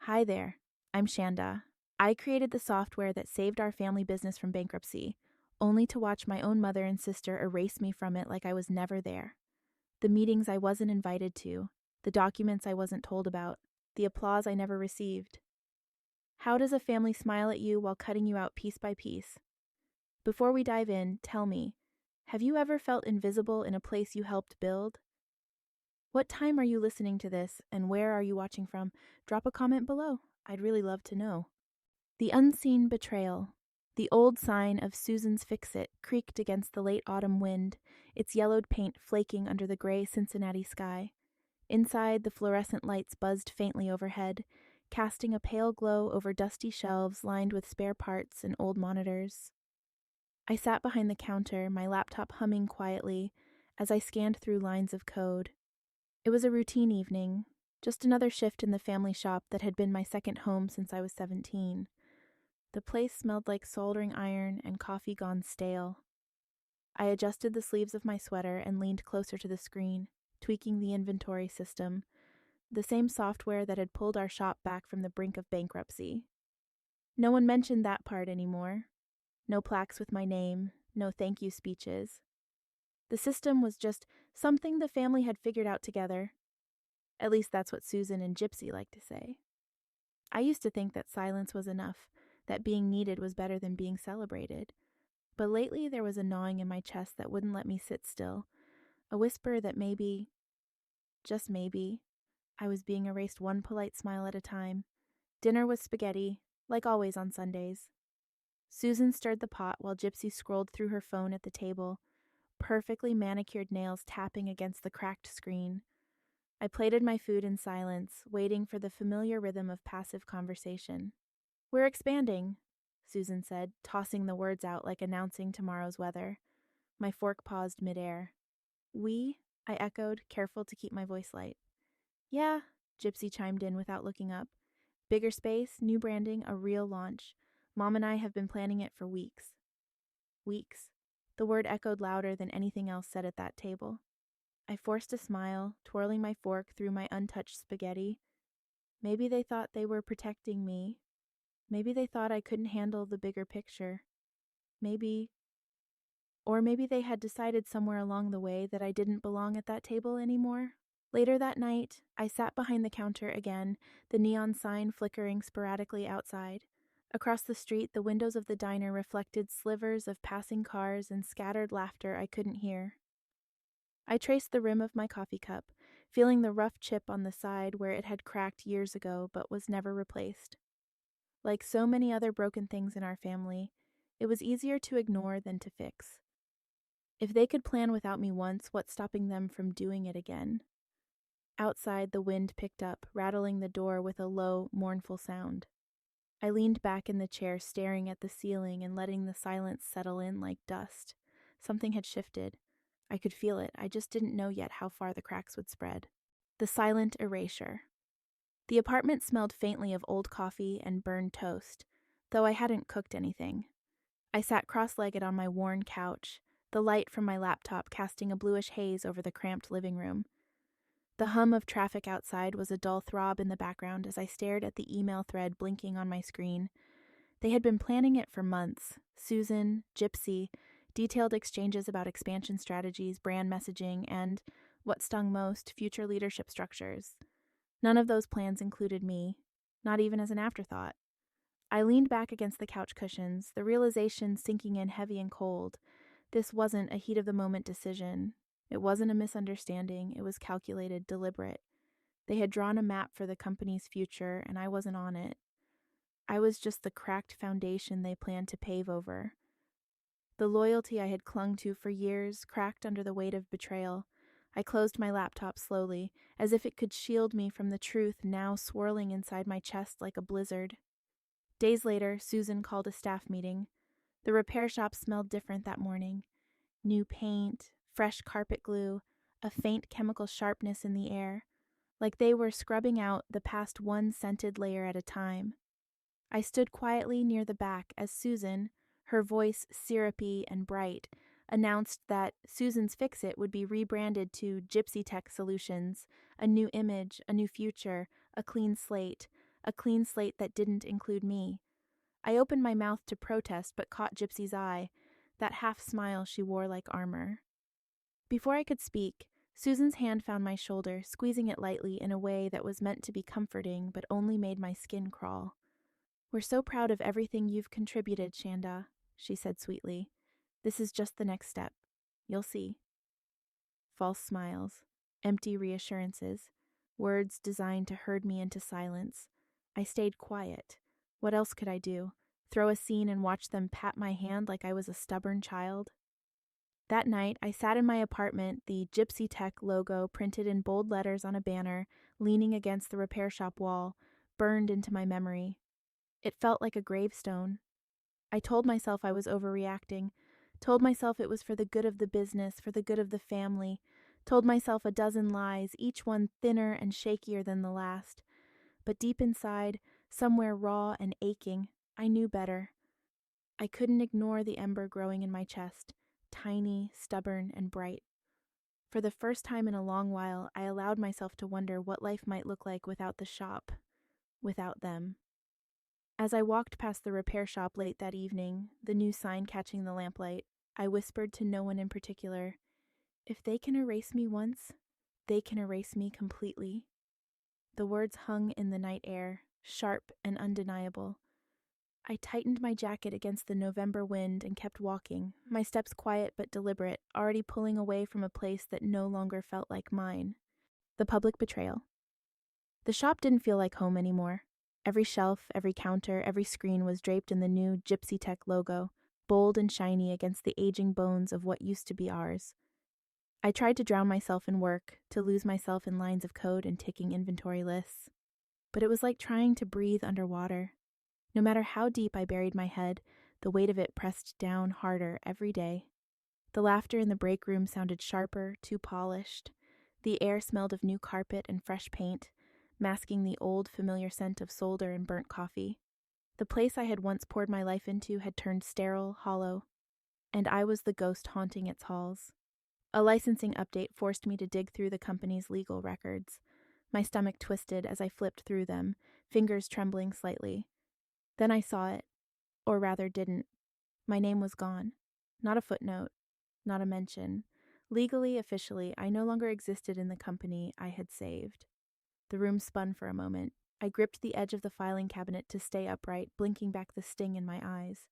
Hi there, I'm Shanda. I created the software that saved our family business from bankruptcy, only to watch my own mother and sister erase me from it like I was never there. The meetings I wasn't invited to, the documents I wasn't told about, the applause I never received. How does a family smile at you while cutting you out piece by piece? Before we dive in, tell me, have you ever felt invisible in a place you helped build? What time are you listening to this, and where are you watching from? Drop a comment below. I'd really love to know. The unseen betrayal. The old sign of Susan's Fix-It creaked against the late autumn wind, its yellowed paint flaking under the gray Cincinnati sky. Inside, the fluorescent lights buzzed faintly overhead, casting a pale glow over dusty shelves lined with spare parts and old monitors. I sat behind the counter, my laptop humming quietly, as I scanned through lines of code. It was a routine evening, just another shift in the family shop that had been my second home since I was 17. The place smelled like soldering iron and coffee gone stale. I adjusted the sleeves of my sweater and leaned closer to the screen, tweaking the inventory system, the same software that had pulled our shop back from the brink of bankruptcy. No one mentioned that part anymore. No plaques with my name, no thank you speeches. The system was just something the family had figured out together. At least that's what Susan and Gypsy like to say. I used to think that silence was enough, that being needed was better than being celebrated. But lately there was a gnawing in my chest that wouldn't let me sit still, a whisper that maybe, just maybe, I was being erased one polite smile at a time. Dinner was spaghetti, like always on Sundays. Susan stirred the pot while Gypsy scrolled through her phone at the table, perfectly manicured nails tapping against the cracked screen. I plated my food in silence, waiting for the familiar rhythm of passive conversation. "We're expanding," Susan said, tossing the words out like announcing tomorrow's weather. My fork paused midair. "We?" I echoed, careful to keep my voice light. "Yeah," Gypsy chimed in without looking up. "Bigger space, new branding, a real launch. Mom and I have been planning it for weeks." Weeks. The word echoed louder than anything else said at that table. I forced a smile, twirling my fork through my untouched spaghetti. Maybe they thought they were protecting me. Maybe they thought I couldn't handle the bigger picture. Maybe they had decided somewhere along the way that I didn't belong at that table anymore. Later that night, I sat behind the counter again, the neon sign flickering sporadically outside. Across the street, the windows of the diner reflected slivers of passing cars and scattered laughter I couldn't hear. I traced the rim of my coffee cup, feeling the rough chip on the side where it had cracked years ago but was never replaced. Like so many other broken things in our family, it was easier to ignore than to fix. If they could plan without me once, what's stopping them from doing it again? Outside, the wind picked up, rattling the door with a low, mournful sound. I leaned back in the chair, staring at the ceiling and letting the silence settle in like dust. Something had shifted. I could feel it, I just didn't know yet how far the cracks would spread. The silent erasure. The apartment smelled faintly of old coffee and burned toast, though I hadn't cooked anything. I sat cross-legged on my worn couch, the light from my laptop casting a bluish haze over the cramped living room. The hum of traffic outside was a dull throb in the background as I stared at the email thread blinking on my screen. They had been planning it for months. Susan, Gypsy, detailed exchanges about expansion strategies, brand messaging, and, what stung most, future leadership structures. None of those plans included me, not even as an afterthought. I leaned back against the couch cushions, the realization sinking in heavy and cold. This wasn't a heat-of-the-moment decision. It wasn't a misunderstanding. It was calculated, deliberate. They had drawn a map for the company's future, and I wasn't on it. I was just the cracked foundation they planned to pave over. The loyalty I had clung to for years cracked under the weight of betrayal. I closed my laptop slowly, as if it could shield me from the truth now swirling inside my chest like a blizzard. Days later, Susan called a staff meeting. The repair shop smelled different that morning. New paint, fresh carpet glue, a faint chemical sharpness in the air, like they were scrubbing out the past one scented layer at a time. I stood quietly near the back as Susan, her voice syrupy and bright, announced that Susan's Fix-It would be rebranded to Gypsy Tech Solutions, a new image, a new future, a clean slate, a clean slate that didn't include me. I opened my mouth to protest but caught Gypsy's eye, that half smile she wore like armor. Before I could speak, Susan's hand found my shoulder, squeezing it lightly in a way that was meant to be comforting but only made my skin crawl. "We're so proud of everything you've contributed, Shanda," she said sweetly. "This is just the next step. You'll see." False smiles, empty reassurances, words designed to herd me into silence. I stayed quiet. What else could I do? Throw a scene and watch them pat my hand like I was a stubborn child? That night, I sat in my apartment, the Gypsy Tech logo printed in bold letters on a banner, leaning against the repair shop wall, burned into my memory. It felt like a gravestone. I told myself I was overreacting, told myself it was for the good of the business, for the good of the family, told myself a dozen lies, each one thinner and shakier than the last. But deep inside, somewhere raw and aching, I knew better. I couldn't ignore the ember growing in my chest, tiny, stubborn, and bright. For the first time in a long while, I allowed myself to wonder what life might look like without the shop, without them. As I walked past the repair shop late that evening, the new sign catching the lamplight, I whispered to no one in particular, "If they can erase me once, they can erase me completely." The words hung in the night air, sharp and undeniable. I tightened my jacket against the November wind and kept walking, my steps quiet but deliberate, already pulling away from a place that no longer felt like mine. The public betrayal. The shop didn't feel like home anymore. Every shelf, every counter, every screen was draped in the new Gypsy Tech logo, bold and shiny against the aging bones of what used to be ours. I tried to drown myself in work, to lose myself in lines of code and ticking inventory lists. But it was like trying to breathe underwater. No matter how deep I buried my head, the weight of it pressed down harder every day. The laughter in the break room sounded sharper, too polished. The air smelled of new carpet and fresh paint, masking the old familiar scent of solder and burnt coffee. The place I had once poured my life into had turned sterile, hollow, and I was the ghost haunting its halls. A licensing update forced me to dig through the company's legal records. My stomach twisted as I flipped through them, fingers trembling slightly. Then I saw it, or rather didn't. My name was gone. Not a footnote, not a mention. Legally, officially, I no longer existed in the company I had saved. The room spun for a moment. I gripped the edge of the filing cabinet to stay upright, blinking back the sting in my eyes.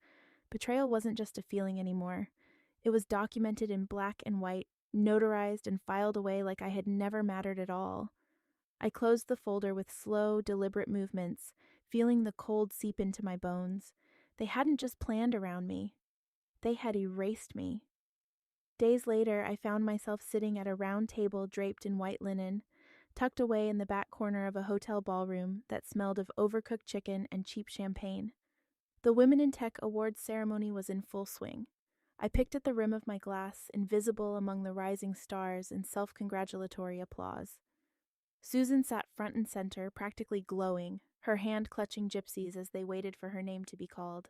Betrayal wasn't just a feeling anymore. It was documented in black and white, notarized and filed away like I had never mattered at all. I closed the folder with slow, deliberate movements, feeling the cold seep into my bones. They hadn't just planned around me. They had erased me. Days later, I found myself sitting at a round table draped in white linen, tucked away in the back corner of a hotel ballroom that smelled of overcooked chicken and cheap champagne. The Women in Tech Awards ceremony was in full swing. I picked at the rim of my glass, invisible among the rising stars and self-congratulatory applause. Susan sat front and center, practically glowing, her hand clutching Gypsy's as they waited for her name to be called.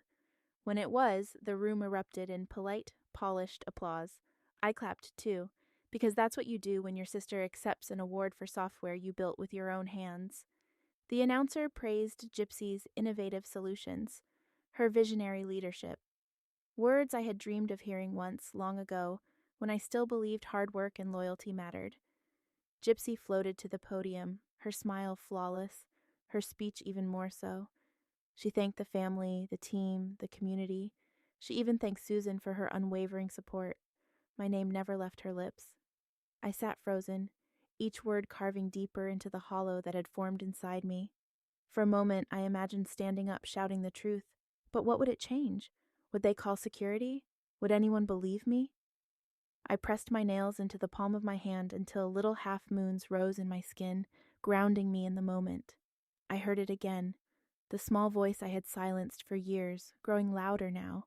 When it was, the room erupted in polite, polished applause. I clapped too, because that's what you do when your sister accepts an award for software you built with your own hands. The announcer praised Gypsy's innovative solutions, her visionary leadership. Words I had dreamed of hearing once, long ago, when I still believed hard work and loyalty mattered. Gypsy floated to the podium, her smile flawless, her speech even more so. She thanked the family, the team, the community. She even thanked Susan for her unwavering support. My name never left her lips. I sat frozen, each word carving deeper into the hollow that had formed inside me. For a moment, I imagined standing up, shouting the truth. But what would it change? Would they call security? Would anyone believe me? I pressed my nails into the palm of my hand until little half-moons rose in my skin, grounding me in the moment. I heard it again, the small voice I had silenced for years, growing louder now.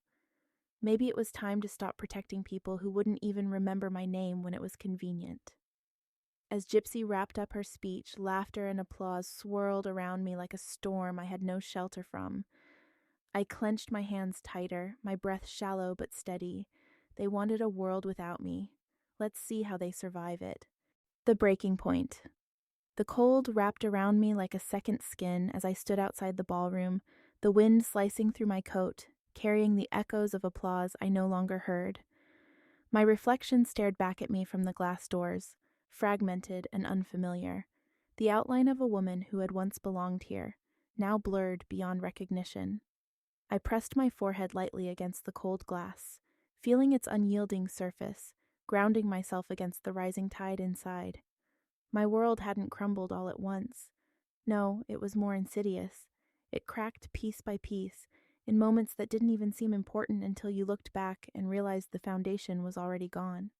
Maybe it was time to stop protecting people who wouldn't even remember my name when it was convenient. As Gypsy wrapped up her speech, laughter and applause swirled around me like a storm I had no shelter from. I clenched my hands tighter, my breath shallow but steady. They wanted a world without me. Let's see how they survive it. The breaking point. The cold wrapped around me like a second skin as I stood outside the ballroom, the wind slicing through my coat, carrying the echoes of applause I no longer heard. My reflection stared back at me from the glass doors, fragmented and unfamiliar, the outline of a woman who had once belonged here, now blurred beyond recognition. I pressed my forehead lightly against the cold glass, feeling its unyielding surface, grounding myself against the rising tide inside. My world hadn't crumbled all at once. No, it was more insidious. It cracked piece by piece, in moments that didn't even seem important until you looked back and realized the foundation was already gone.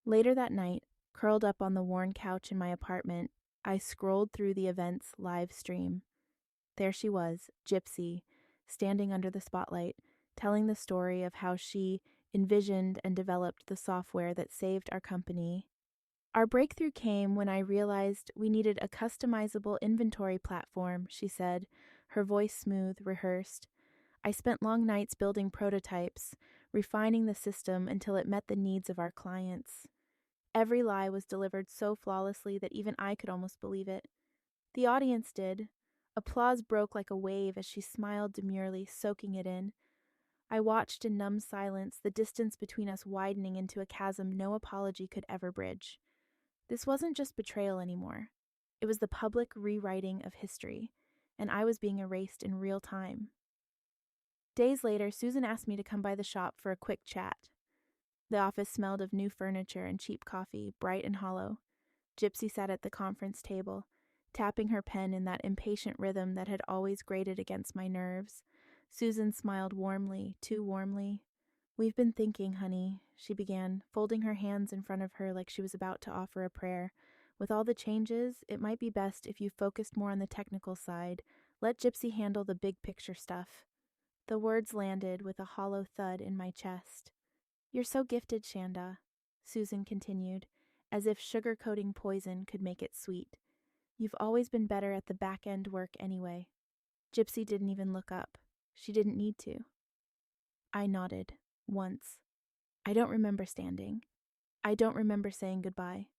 Later that night, curled up on the worn couch in my apartment, I scrolled through the event's live stream. There she was, Gypsy, standing under the spotlight, telling the story of how she envisioned and developed the software that saved our company. Our breakthrough came when I realized we needed a customizable inventory platform, she said, her voice smooth, rehearsed. I spent long nights building prototypes, refining the system until it met the needs of our clients. Every lie was delivered so flawlessly that even I could almost believe it. The audience did. Applause broke like a wave as she smiled demurely, soaking it in. I watched in numb silence, the distance between us widening into a chasm no apology could ever bridge. This wasn't just betrayal anymore. It was the public rewriting of history, and I was being erased in real time. Days later, Susan asked me to come by the shop for a quick chat. The office smelled of new furniture and cheap coffee, bright and hollow. Gypsy sat at the conference table, tapping her pen in that impatient rhythm that had always grated against my nerves. Susan smiled warmly, too warmly. "We've been thinking, honey," she began, folding her hands in front of her like she was about to offer a prayer. "With all the changes, it might be best if you focused more on the technical side. Let Gypsy handle the big picture stuff." The words landed with a hollow thud in my chest. "You're so gifted, Shanda," Susan continued, as if sugar-coating poison could make it sweet. "You've always been better at the back-end work anyway." Gypsy didn't even look up. She didn't need to. I nodded. Once. I don't remember standing. I don't remember saying goodbye.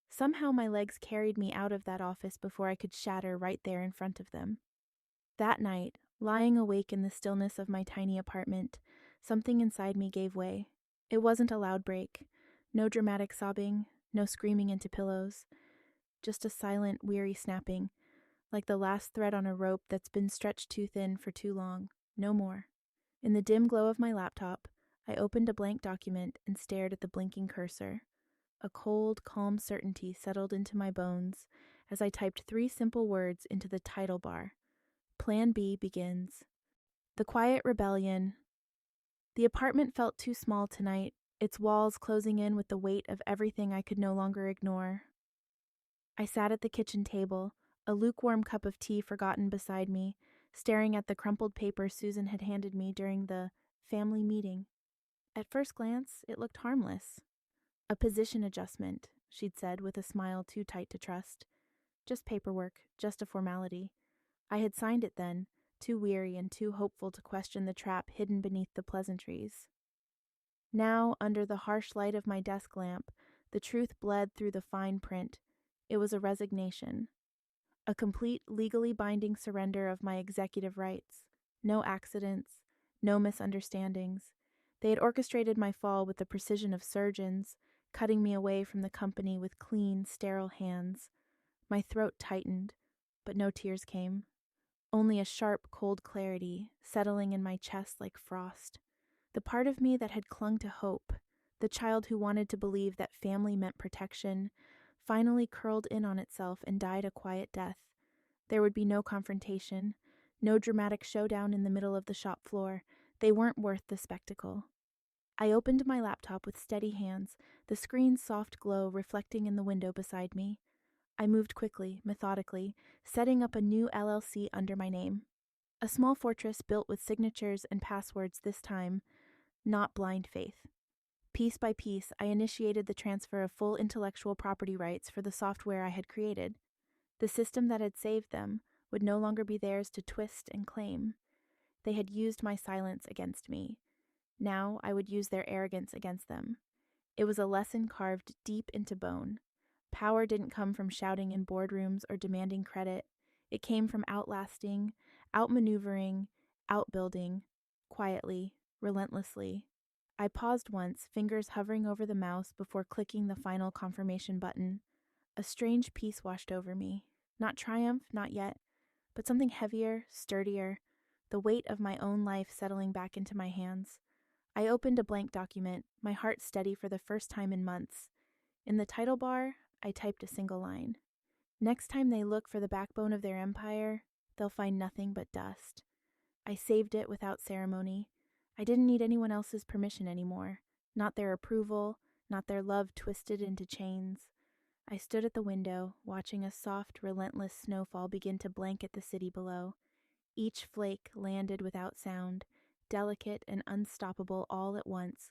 Somehow my legs carried me out of that office before I could shatter right there in front of them. That night, lying awake in the stillness of my tiny apartment, something inside me gave way. It wasn't a loud break. No dramatic sobbing, no screaming into pillows. Just a silent, weary snapping, like the last thread on a rope that's been stretched too thin for too long. No more. In the dim glow of my laptop, I opened a blank document and stared at the blinking cursor. A cold, calm certainty settled into my bones as I typed 3 simple words into the title bar. Plan B begins. The quiet rebellion. The apartment felt too small tonight, its walls closing in with the weight of everything I could no longer ignore. I sat at the kitchen table, a lukewarm cup of tea forgotten beside me, staring at the crumpled paper Susan had handed me during the family meeting. At first glance, it looked harmless. "A position adjustment," she'd said with a smile too tight to trust. "Just paperwork, just a formality." I had signed it then, too weary and too hopeful to question the trap hidden beneath the pleasantries. Now, under the harsh light of my desk lamp, the truth bled through the fine print. It was a resignation. A complete, legally binding surrender of my executive rights. No accidents, no misunderstandings. They had orchestrated my fall with the precision of surgeons, cutting me away from the company with clean, sterile hands. My throat tightened, but no tears came. Only a sharp, cold clarity, settling in my chest like frost. The part of me that had clung to hope, the child who wanted to believe that family meant protection, finally curled in on itself and died a quiet death. There would be no confrontation, no dramatic showdown in the middle of the shop floor. They weren't worth the spectacle. I opened my laptop with steady hands, the screen's soft glow reflecting in the window beside me. I moved quickly, methodically, setting up a new LLC under my name. A small fortress built with signatures and passwords this time, not blind faith. Piece by piece, I initiated the transfer of full intellectual property rights for the software I had created. The system that had saved them would no longer be theirs to twist and claim. They had used my silence against me. Now I would use their arrogance against them. It was a lesson carved deep into bone. Power didn't come from shouting in boardrooms or demanding credit. It came from outlasting, outmaneuvering, outbuilding, quietly, relentlessly. I paused once, fingers hovering over the mouse before clicking the final confirmation button. A strange peace washed over me. Not triumph, not yet, but something heavier, sturdier, the weight of my own life settling back into my hands. I opened a blank document, my heart steady for the first time in months. In the title bar, I typed a single line. Next time they look for the backbone of their empire, they'll find nothing but dust. I saved it without ceremony. I didn't need anyone else's permission anymore. Not their approval, not their love twisted into chains. I stood at the window, watching a soft, relentless snowfall begin to blanket the city below. Each flake landed without sound, delicate and unstoppable all at once.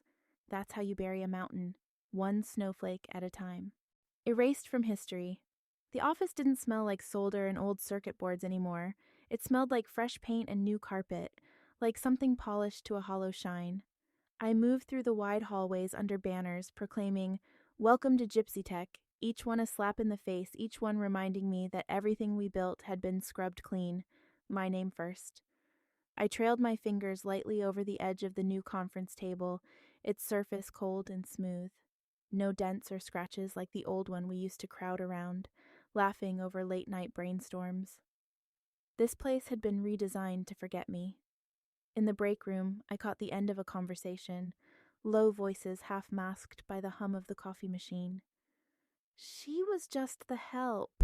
That's how you bury a mountain, one snowflake at a time. Erased from history. The office didn't smell like solder and old circuit boards anymore. It smelled like fresh paint and new carpet, like something polished to a hollow shine. I moved through the wide hallways under banners proclaiming, "Welcome to Gypsy Tech," each one a slap in the face, each one reminding me that everything we built had been scrubbed clean, my name first. I trailed my fingers lightly over the edge of the new conference table, its surface cold and smooth. No dents or scratches like the old one we used to crowd around, laughing over late-night brainstorms. This place had been redesigned to forget me. In the break room, I caught the end of a conversation, low voices half masked by the hum of the coffee machine. "She was just the help,"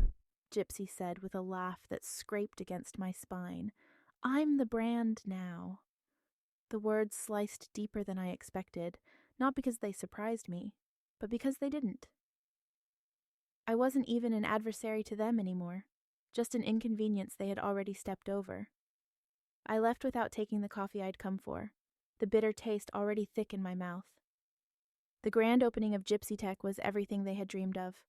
Gypsy said with a laugh that scraped against my spine. "I'm the brand now." The words sliced deeper than I expected, not because they surprised me, but because they didn't. I wasn't even an adversary to them anymore, just an inconvenience they had already stepped over. I left without taking the coffee I'd come for, the bitter taste already thick in my mouth. The grand opening of Gypsy Tech was everything they had dreamed of.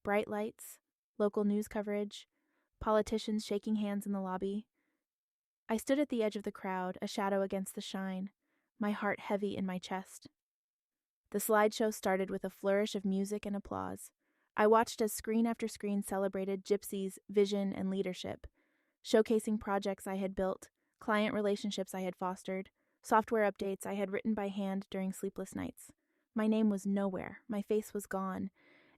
Bright lights, local news coverage, politicians shaking hands in the lobby. I stood at the edge of the crowd, a shadow against the shine, my heart heavy in my chest. The slideshow started with a flourish of music and applause. I watched as screen after screen celebrated Gypsy's vision and leadership, showcasing projects I had built, client relationships I had fostered, software updates I had written by hand during sleepless nights. My name was nowhere. My face was gone.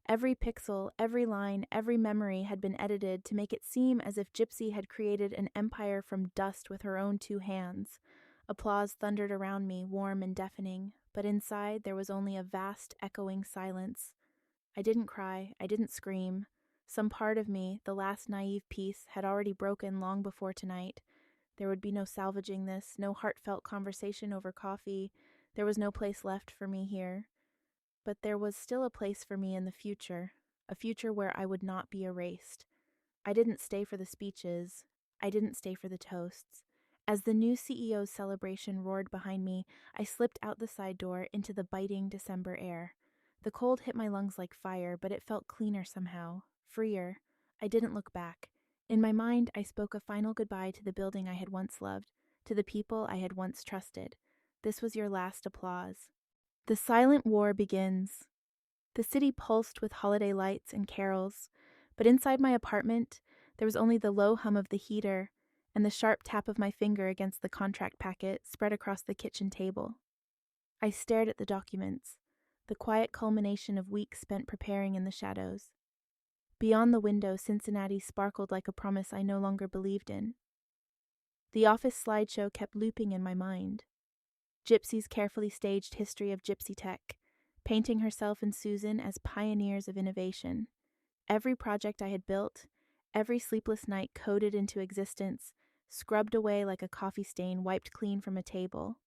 Every pixel, every line, every memory had been edited to make it seem as if Gypsy had created an empire from dust with her own two hands. Applause thundered around me, warm and deafening, but inside there was only a vast, echoing silence. I didn't cry, I didn't scream. Some part of me, the last naive piece, had already broken long before tonight. There would be no salvaging this, no heartfelt conversation over coffee. There was no place left for me here. But there was still a place for me in the future, a future where I would not be erased. I didn't stay for the speeches. I didn't stay for the toasts. As the new CEO's celebration roared behind me, I slipped out the side door into the biting December air. The cold hit my lungs like fire, but it felt cleaner somehow, freer. I didn't look back. In my mind, I spoke a final goodbye to the building I had once loved, to the people I had once trusted. This was your last applause. The silent war begins. The city pulsed with holiday lights and carols, but inside my apartment, there was only the low hum of the heater and the sharp tap of my finger against the contract packet spread across the kitchen table. I stared at the documents, the quiet culmination of weeks spent preparing in the shadows. Beyond the window, Cincinnati sparkled like a promise I no longer believed in. The office slideshow kept looping in my mind. Gypsy's carefully staged history of Gypsy Tech, painting herself and Susan as pioneers of innovation. Every project I had built, every sleepless night coded into existence, scrubbed away like a coffee stain wiped clean from a table.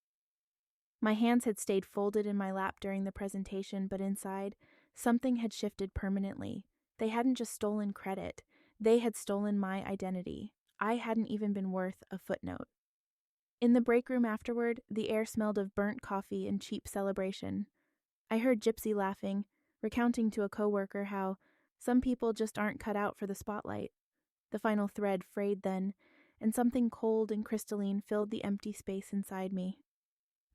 My hands had stayed folded in my lap during the presentation, but inside, something had shifted permanently. They hadn't just stolen credit, they had stolen my identity. I hadn't even been worth a footnote. In the break room afterward, the air smelled of burnt coffee and cheap celebration. I heard Gypsy laughing, recounting to a coworker how some people just aren't cut out for the spotlight. The final thread frayed then, and something cold and crystalline filled the empty space inside me.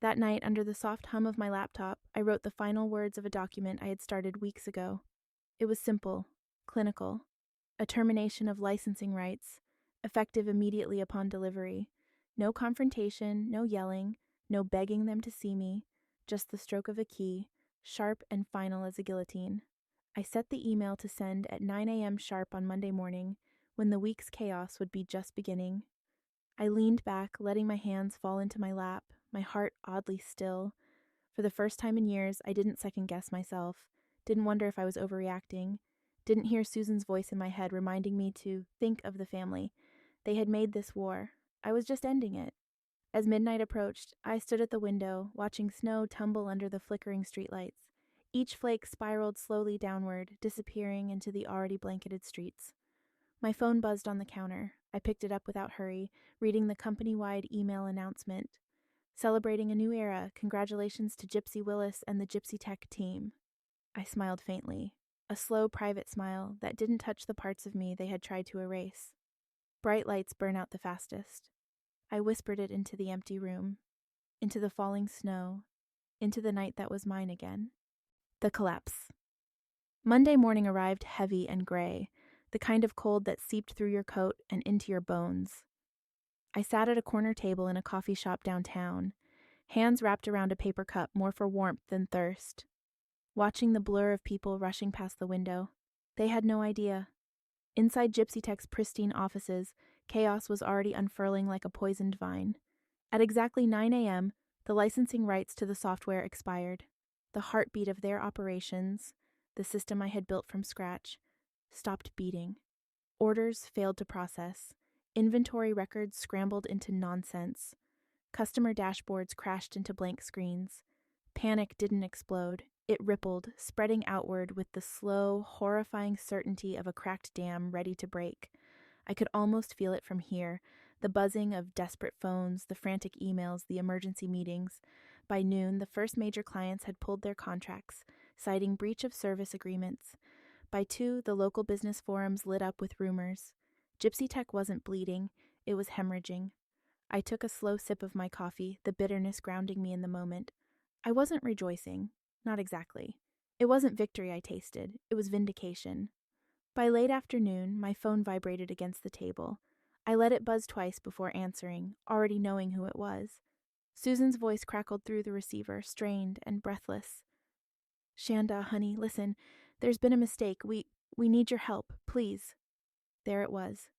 That night, under the soft hum of my laptop, I wrote the final words of a document I had started weeks ago. It was simple, clinical, a termination of licensing rights, effective immediately upon delivery. No confrontation, no yelling, no begging them to see me, just the stroke of a key, sharp and final as a guillotine. I set the email to send at 9 a.m. sharp on Monday morning, when the week's chaos would be just beginning. I leaned back, letting my hands fall into my lap, my heart oddly still. For the first time in years, I didn't second-guess myself, didn't wonder if I was overreacting, didn't hear Susan's voice in my head reminding me to think of the family. They had made this war. I was just ending it. As midnight approached, I stood at the window, watching snow tumble under the flickering streetlights. Each flake spiraled slowly downward, disappearing into the already blanketed streets. My phone buzzed on the counter. I picked it up without hurry, reading the company-wide email announcement. Celebrating a new era, congratulations to Gypsy Willis and the Gypsy Tech team. I smiled faintly, a slow private smile that didn't touch the parts of me they had tried to erase. Bright lights burn out the fastest. I whispered it into the empty room, into the falling snow, into the night that was mine again. The collapse. Monday morning arrived heavy and gray, the kind of cold that seeped through your coat and into your bones. I sat at a corner table in a coffee shop downtown, hands wrapped around a paper cup more for warmth than thirst, watching the blur of people rushing past the window. They had no idea. Inside Gypsy Tech's pristine offices, chaos was already unfurling like a poisoned vine. At exactly 9 a.m., the licensing rights to the software expired. The heartbeat of their operations, the system I had built from scratch, stopped beating. Orders failed to process. Inventory records scrambled into nonsense. Customer dashboards crashed into blank screens. Panic didn't explode. It rippled, spreading outward with the slow, horrifying certainty of a cracked dam ready to break. I could almost feel it from here, the buzzing of desperate phones, the frantic emails, the emergency meetings. By noon, the first major clients had pulled their contracts, citing breach of service agreements. By 2, the local business forums lit up with rumors. Gypsy Tech wasn't bleeding, it was hemorrhaging. I took a slow sip of my coffee, the bitterness grounding me in the moment. I wasn't rejoicing. Not exactly. It wasn't victory I tasted, it was vindication. By late afternoon, my phone vibrated against the table. I let it buzz twice before answering, already knowing who it was. Susan's voice crackled through the receiver, strained and breathless. "Shanda, honey, listen. There's been a mistake. We need your help, please." There it was.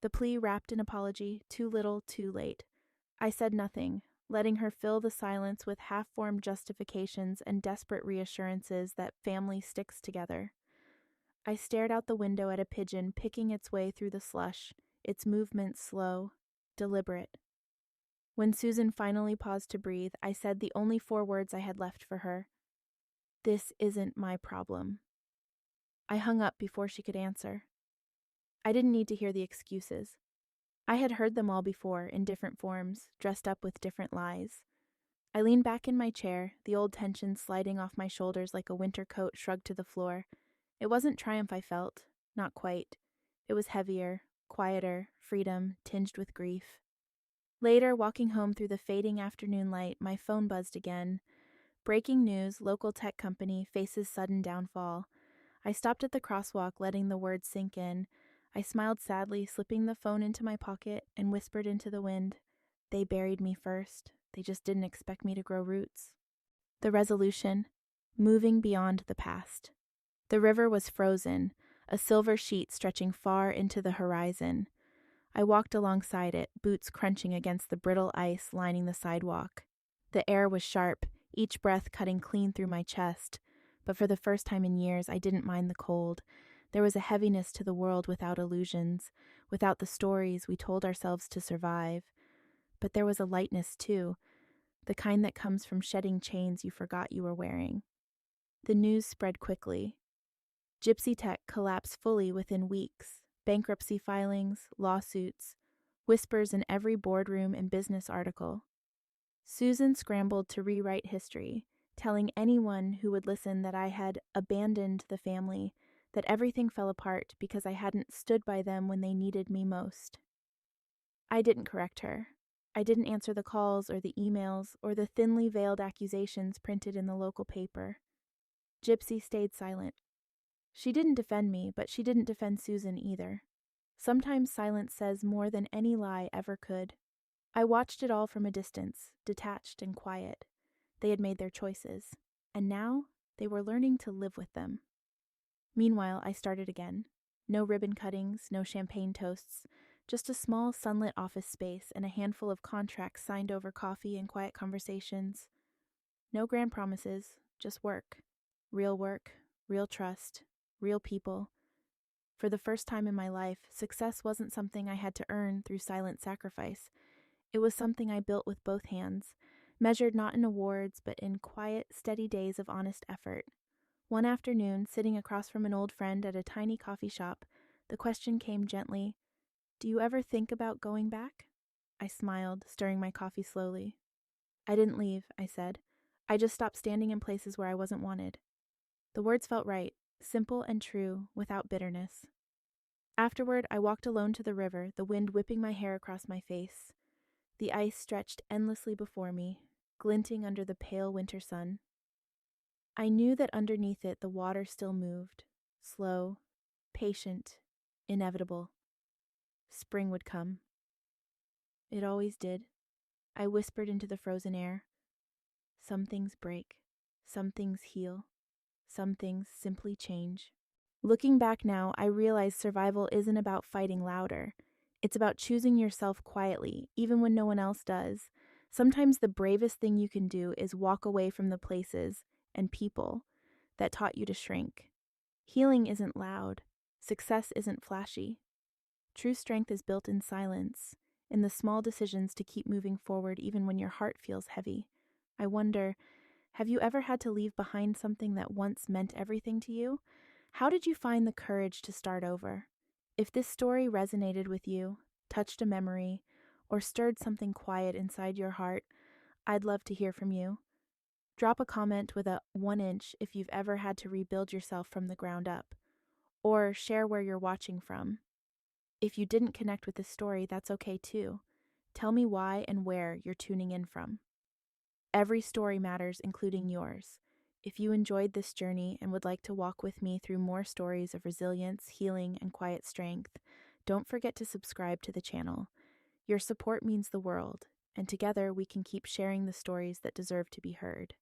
The plea wrapped in apology, too little, too late. I said nothing, letting her fill the silence with half-formed justifications and desperate reassurances that family sticks together. I stared out the window at a pigeon picking its way through the slush, its movements slow, deliberate. When Susan finally paused to breathe, I said the only 4 words I had left for her. "This isn't my problem." I hung up before she could answer. I didn't need to hear the excuses. I had heard them all before, in different forms, dressed up with different lies. I leaned back in my chair, the old tension sliding off my shoulders like a winter coat shrugged to the floor. It wasn't triumph I felt, not quite. It was heavier, quieter, freedom, tinged with grief. Later, walking home through the fading afternoon light, my phone buzzed again. Breaking news, local tech company faces sudden downfall. I stopped at the crosswalk, letting the words sink in. I smiled sadly, slipping the phone into my pocket, and whispered into the wind. They buried me first. They just didn't expect me to grow roots. The resolution: moving beyond the past. The river was frozen, a silver sheet stretching far into the horizon. I walked alongside it, boots crunching against the brittle ice lining the sidewalk. The air was sharp, each breath cutting clean through my chest. But for the first time in years, I didn't mind the cold. There was a heaviness to the world without illusions, without the stories we told ourselves to survive. But there was a lightness, too, the kind that comes from shedding chains you forgot you were wearing. The news spread quickly. Gypsy Tech collapsed fully within weeks. Bankruptcy filings, lawsuits, whispers in every boardroom and business article. Susan scrambled to rewrite history, telling anyone who would listen that I had abandoned the family, that everything fell apart because I hadn't stood by them when they needed me most. I didn't correct her. I didn't answer the calls or the emails or the thinly veiled accusations printed in the local paper. Gypsy stayed silent. She didn't defend me, but she didn't defend Susan either. Sometimes silence says more than any lie ever could. I watched it all from a distance, detached and quiet. They had made their choices, and now they were learning to live with them. Meanwhile, I started again. No ribbon cuttings, no champagne toasts, just a small sunlit office space and a handful of contracts signed over coffee and quiet conversations. No grand promises, just work. Real trust, real people. For the first time in my life, success wasn't something I had to earn through silent sacrifice. It was something I built with both hands, measured not in awards, but in quiet, steady days of honest effort. One afternoon, sitting across from an old friend at a tiny coffee shop, the question came gently, "Do you ever think about going back?" I smiled, stirring my coffee slowly. "I didn't leave," I said. "I just stopped standing in places where I wasn't wanted." The words felt right, simple and true, without bitterness. Afterward, I walked alone to the river, the wind whipping my hair across my face. The ice stretched endlessly before me, glinting under the pale winter sun. I knew that underneath it the water still moved, slow, patient, inevitable. Spring would come. It always did. I whispered into the frozen air. Some things break, some things heal, some things simply change. Looking back now, I realize survival isn't about fighting louder. It's about choosing yourself quietly, even when no one else does. Sometimes the bravest thing you can do is walk away from the places and people that taught you to shrink. Healing isn't loud. Success isn't flashy. True strength is built in silence, in the small decisions to keep moving forward even when your heart feels heavy. I wonder, have you ever had to leave behind something that once meant everything to you? How did you find the courage to start over? If this story resonated with you, touched a memory, or stirred something quiet inside your heart, I'd love to hear from you. Drop a comment with a 1 inch if you've ever had to rebuild yourself from the ground up, or share where you're watching from. If you didn't connect with this story, that's okay too. Tell me why and where you're tuning in from. Every story matters, including yours. If you enjoyed this journey and would like to walk with me through more stories of resilience, healing, and quiet strength, don't forget to subscribe to the channel. Your support means the world, and together we can keep sharing the stories that deserve to be heard.